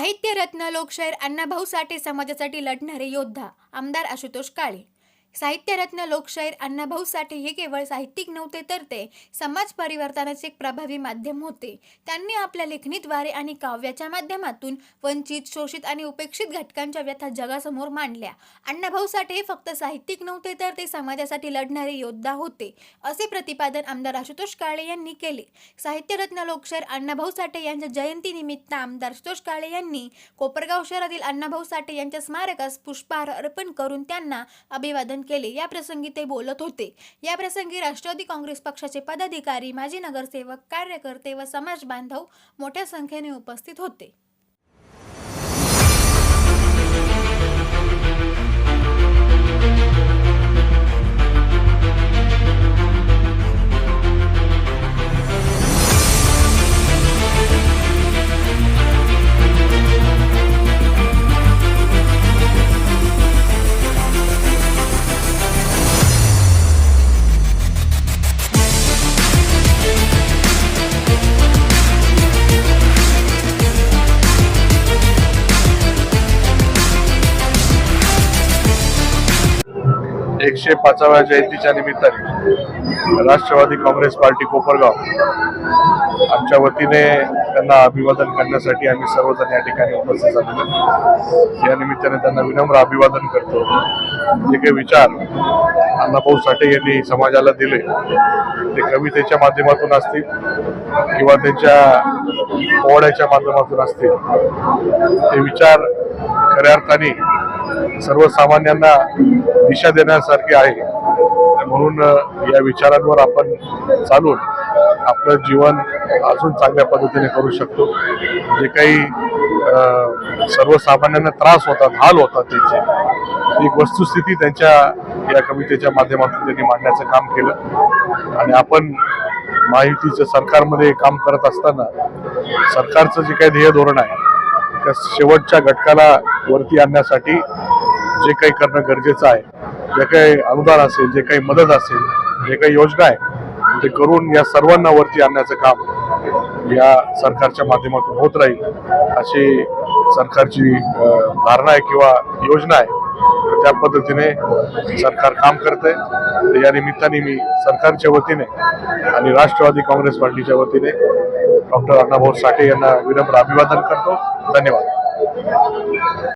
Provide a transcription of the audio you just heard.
साहित्यरत्न लोकशाहीर अण्णाभाऊ साठे समाजासाठी लढणारे योद्धा आमदार आशुतोष काळे। साहित्यरत्न लोकशाहीर अण्णाभाऊ साठे हे केवळ साहित्यिक नव्हते, तर ते समाज परिवर्तनाचे एक प्रभावी माध्यम होते। त्यांनी आपल्या लेखणीद्वारे आणि काव्याच्या माध्यमातून वंचित, शोषित आणि उपेक्षित घटकांच्या व्यथा जगासमोर मांडल्या। अण्णाभाऊ साठे हे फक्त साहित्यिक नव्हते, तर ते समाजासाठी लढणारे योद्धा होते, असे प्रतिपादन आमदार आशुतोष काळे यांनी केले। साहित्यरत्न लोकशाहीर अण्णाभाऊ साठे यांच्या जयंतीनिमित्त आमदार आशुतोष काळे यांनी कोपरगाव शहरातील अण्णाभाऊ साठे यांच्या स्मारकास पुष्पहार अर्पण करून त्यांना अभिवादन केले। या प्रसंगी ते बोलत होते। या प्रसंगी राष्ट्रवादी काँग्रेस पक्षाचे पदाधिकारी, माजी नगरसेवक, कार्यकर्ते व समाज बांधव मोठ्या संख्येने उपस्थित होते। 105व्या जयंतीच्या निमित्ताने राष्ट्रवादी काँग्रेस पार्टी कोपरगाव आमच्या वतीने त्यांना अभिवादन करण्यासाठी आम्ही सर्वजण या ठिकाणी उपस्थित झालेलो। या निमित्ताने त्यांना विनम्र अभिवादन करतो। जे काही विचार अण्णाभाऊ साठे यांनी समाजाला दिले, ते कवितेच्या माध्यमातून असतील किंवा त्यांच्या पोवाड्याच्या माध्यमातून असतील, ते विचार खऱ्या अर्थाने सर्वसामान्यांना दिशा देण्यासारखे आहे। म्हणून या विचारांवर आपण चालून आपलं जीवन अजून चांगल्या पद्धतीने करू शकतो। जे काही सर्वसामान्यांना त्रास होतात, हाल होतात, त्यांची एक वस्तुस्थिती त्यांच्या या कवितेच्या माध्यमातून त्यांनी मांडण्याचं काम केलं। आणि आपण महायुतीच्या सरकारमध्ये काम करत असताना सरकारचं जे काही ध्येय धोरण आहे, त्या शेवटच्या घटकाला वरती आणण्यासाठी जे काही करणं गरजेचं आहे, जे काही अनुदान असेल, जे काही मदत असेल, जे काही योजना आहे, ते करून या सर्वांना वरती आणण्याचं काम या सरकारच्या माध्यमातून होत राहील, अशी सरकारची धारणा आहे किंवा योजना आहे। त्या पद्धतीने सरकार काम करते। या निमित्ताने मी सरकारच्या वतीने आणि राष्ट्रवादी काँग्रेस पार्टीच्या वतीने डॉक्टर अण्णाभाऊ साठे यांना विनम्र अभिवादन करतो। धन्यवाद।